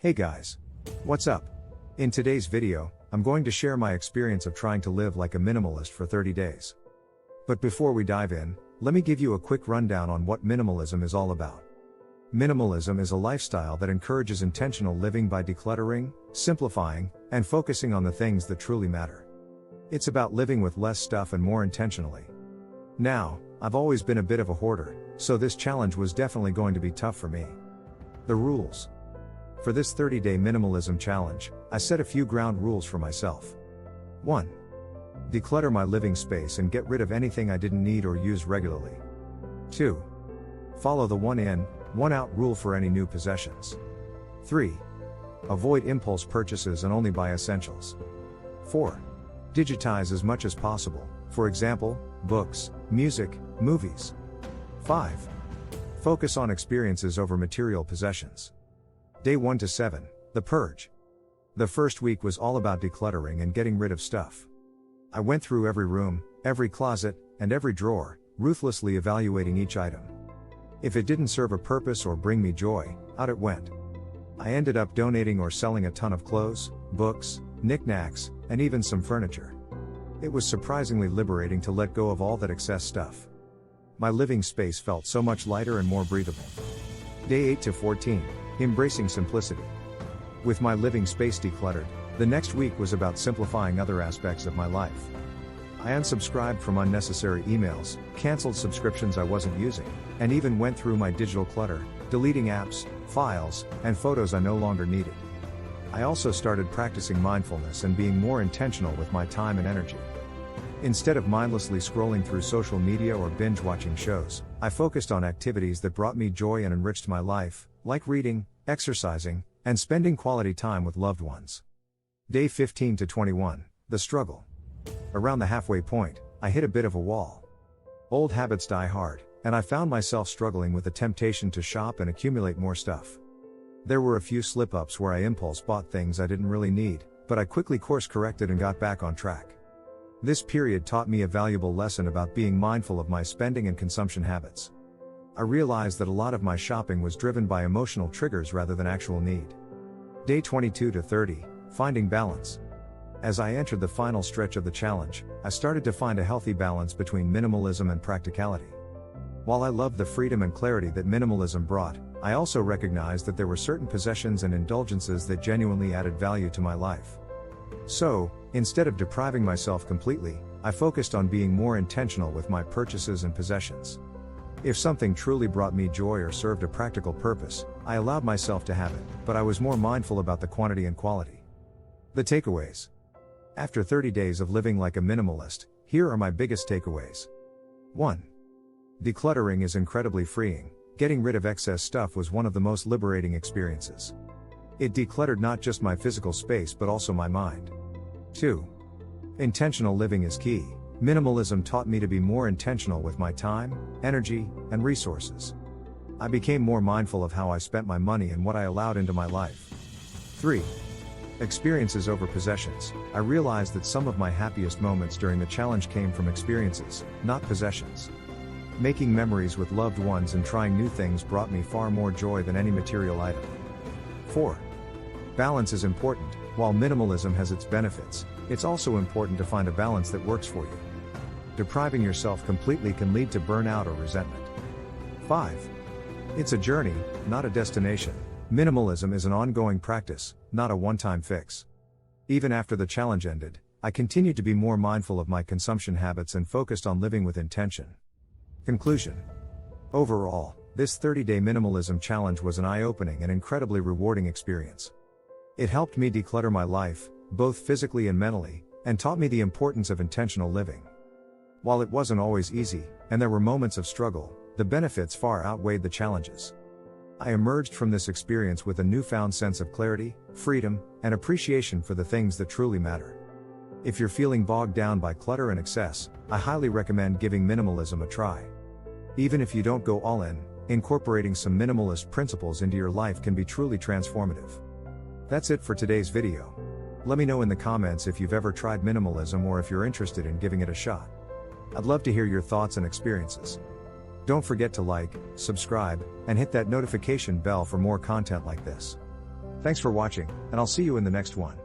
Hey guys. What's up? In today's video, I'm going to share my experience of trying to live like a minimalist for 30 days. But before we dive in, let me give you a quick rundown on what minimalism is all about. Minimalism is a lifestyle that encourages intentional living by decluttering, simplifying, and focusing on the things that truly matter. It's about living with less stuff and more intentionally. Now, I've always been a bit of a hoarder, so this challenge was definitely going to be tough for me. The rules. For this 30-day minimalism challenge, I set a few ground rules for myself. 1. Declutter my living space and get rid of anything I didn't need or use regularly. 2. Follow the one in, one out rule for any new possessions. 3. Avoid impulse purchases and only buy essentials. 4. Digitize as much as possible, for example, books, music, movies. 5. Focus on experiences over material possessions. Day 1 to 7, the purge. The first week was all about decluttering and getting rid of stuff. I went through every room, every closet, and every drawer, ruthlessly evaluating each item. If it didn't serve a purpose or bring me joy, out it went. I ended up donating or selling a ton of clothes, books, knickknacks, and even some furniture. It was surprisingly liberating to let go of all that excess stuff. My living space felt so much lighter and more breathable. Day 8 to 14, embracing simplicity. With my living space decluttered, the next week was about simplifying other aspects of my life. I unsubscribed from unnecessary emails, canceled subscriptions I wasn't using, and even went through my digital clutter, deleting apps, files, and photos I no longer needed. I also started practicing mindfulness and being more intentional with my time and energy. Instead of mindlessly scrolling through social media or binge-watching shows, I focused on activities that brought me joy and enriched my life, like reading, exercising, and spending quality time with loved ones. Day 15 to 21, the struggle. Around the halfway point, I hit a bit of a wall. Old habits die hard, and I found myself struggling with the temptation to shop and accumulate more stuff. There were a few slip-ups where I impulse bought things I didn't really need, but I quickly course-corrected and got back on track. This period taught me a valuable lesson about being mindful of my spending and consumption habits. I realized that a lot of my shopping was driven by emotional triggers rather than actual need. Day 22 to 30, finding balance. As I entered the final stretch of the challenge, I started to find a healthy balance between minimalism and practicality. While I loved the freedom and clarity that minimalism brought, I also recognized that there were certain possessions and indulgences that genuinely added value to my life. So, instead of depriving myself completely, I focused on being more intentional with my purchases and possessions. If something truly brought me joy or served a practical purpose, I allowed myself to have it, but I was more mindful about the quantity and quality. The takeaways. After 30 days of living like a minimalist, here are my biggest takeaways. 1. Decluttering is incredibly freeing. Getting rid of excess stuff was one of the most liberating experiences. It decluttered not just my physical space but also my mind. 2. Intentional living is key. Minimalism taught me to be more intentional with my time, energy, and resources. I became more mindful of how I spent my money and what I allowed into my life. 3. Experiences over possessions. I realized that some of my happiest moments during the challenge came from experiences, not possessions. Making memories with loved ones and trying new things brought me far more joy than any material item. 4. Balance is important. While minimalism has its benefits, it's also important to find a balance that works for you. Depriving yourself completely can lead to burnout or resentment. 5. It's a journey, not a destination. Minimalism is an ongoing practice, not a one-time fix. Even after the challenge ended, I continued to be more mindful of my consumption habits and focused on living with intention. Conclusion. Overall, this 30-day minimalism challenge was an eye-opening and incredibly rewarding experience. It helped me declutter my life, both physically and mentally, and taught me the importance of intentional living. While it wasn't always easy, and there were moments of struggle, the benefits far outweighed the challenges. I emerged from this experience with a newfound sense of clarity, freedom, and appreciation for the things that truly matter. If you're feeling bogged down by clutter and excess, I highly recommend giving minimalism a try. Even if you don't go all in, incorporating some minimalist principles into your life can be truly transformative. That's it for today's video. Let me know in the comments if you've ever tried minimalism or if you're interested in giving it a shot. I'd love to hear your thoughts and experiences. Don't forget to like, subscribe, and hit that notification bell for more content like this. Thanks for watching, and I'll see you in the next one.